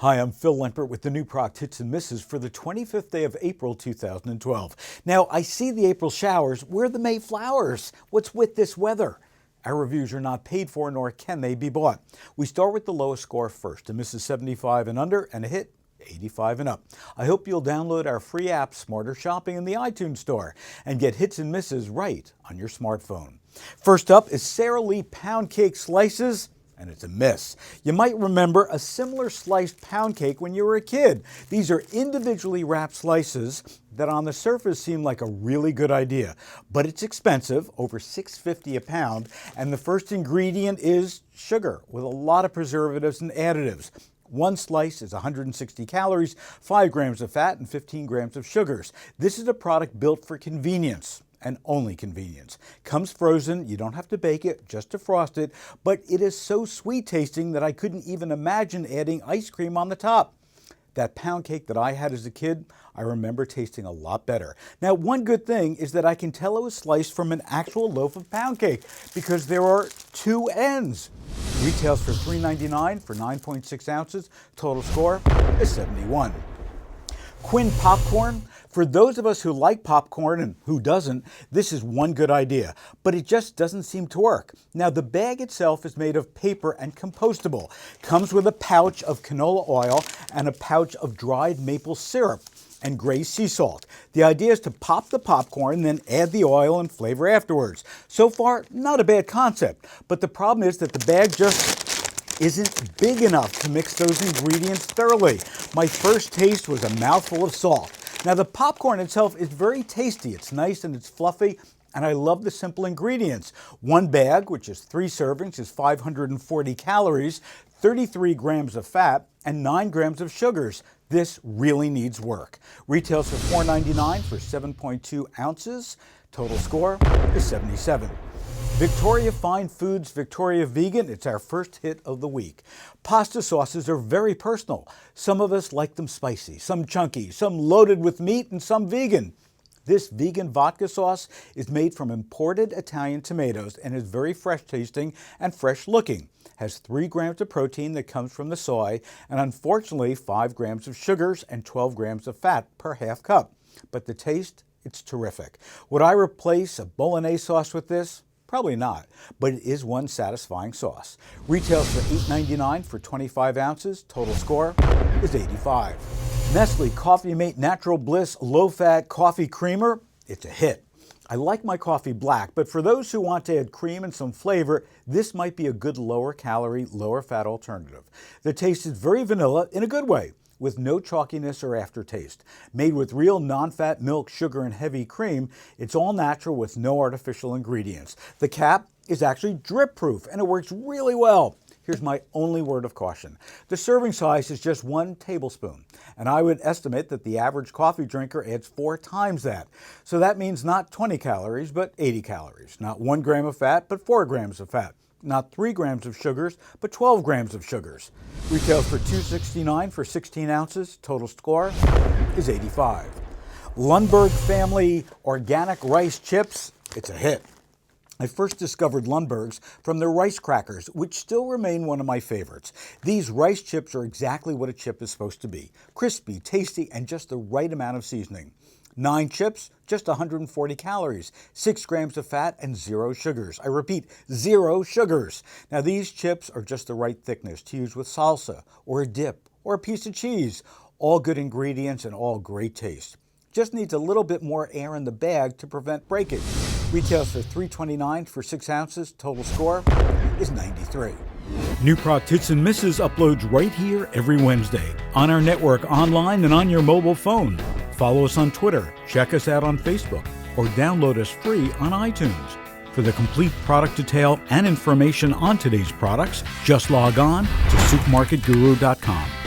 Hi, I'm Phil Lundberg with the new product hits and misses for the 25th day of April 2012. Now, I see the April showers. Where are the May flowers? What's with this weather? Our reviews are not paid for, nor can they be bought. We start with the lowest score first. A miss is 75 and under, and a hit 85 and up. I hope you'll download our free app, Smarter Shopping, in the iTunes Store and get hits and misses right on your smartphone. First up is Sara Lee Pound Cake Slices, and it's a miss. You might remember a similar sliced pound cake when you were a kid. These are individually wrapped slices that on the surface seem like a really good idea, but it's expensive, over $6.50 a pound, and the first ingredient is sugar with a lot of preservatives and additives. One slice is 160 calories, 5 grams of fat, and 15 grams of sugars. This is a product built for convenience, and only convenience. Comes frozen, you don't have to bake it, just defrost it, but it is so sweet tasting that I couldn't even imagine adding ice cream on the top. That pound cake that I had as a kid, I remember tasting a lot better. Now, one good thing is that I can tell it was sliced from an actual loaf of pound cake because there are two ends. Retails for $3.99 for 9.6 ounces. Total score is 71. Quinn Popcorn. For those of us who like popcorn and who doesn't, this is one good idea, but it just doesn't seem to work. Now, the bag itself is made of paper and compostable. Comes with a pouch of canola oil and a pouch of dried maple syrup and gray sea salt. The idea is to pop the popcorn, then add the oil and flavor afterwards. So far, not a bad concept, but the problem is that the bag just isn't big enough to mix those ingredients thoroughly. My first taste was a mouthful of salt. Now, the popcorn itself is very tasty. It's nice and it's fluffy, and I love the simple ingredients. One bag, which is 3 servings, is 540 calories, 33 grams of fat, and 9 grams of sugars. This really needs work. Retails for $4.99 for 7.2 ounces. Total score is 77. Victoria Fine Foods Victoria Vegan, it's our first hit of the week. Pasta sauces are very personal. Some of us like them spicy, some chunky, some loaded with meat, and some vegan. This vegan vodka sauce is made from imported Italian tomatoes and is very fresh tasting and fresh looking. Has 3 grams of protein that comes from the soy and unfortunately 5 grams of sugars and 12 grams of fat per half cup. But the taste, it's terrific. Would I replace a bolognese sauce with this? Probably not, but it is one satisfying sauce. Retails for $8.99 for 25 ounces. Total score is 85. Nestle Coffee Mate Natural Bliss Low-Fat Coffee Creamer, it's a hit. I like my coffee black, but for those who want to add cream and some flavor, this might be a good lower calorie, lower fat alternative. The taste is very vanilla in a good way, with no chalkiness or aftertaste. Made with real non-fat milk, sugar, and heavy cream, it's all natural with no artificial ingredients. The cap is actually drip-proof, and it works really well. Here's my only word of caution. The serving size is just 1 tablespoon, and I would estimate that the average coffee drinker adds 4 times that. So that means not 20 calories, but 80 calories. Not 1 gram of fat, but 4 grams of fat. Not 3 grams of sugars, but 12 grams of sugars. Retails for $2.69 for 16 ounces. Total score is 85. Lundberg Family Organic Rice Chips, it's a hit. I first discovered Lundberg's from their rice crackers, which still remain one of my favorites. These rice chips are exactly what a chip is supposed to be. Crispy, tasty, and just the right amount of seasoning. 9 chips, just 140 calories, 6 grams of fat, and 0 sugars. I repeat, 0 sugars. Now, these chips are just the right thickness to use with salsa, or a dip, or a piece of cheese. All good ingredients and all great taste. Just needs a little bit more air in the bag to prevent breakage. Retails for $3.29 for 6 ounces. Total score is 93. New product hits and misses uploads right here every Wednesday on our network, online, and on your mobile phone. Follow us on Twitter, check us out on Facebook, or download us free on iTunes. For the complete product detail and information on today's products, just log on to supermarketguru.com.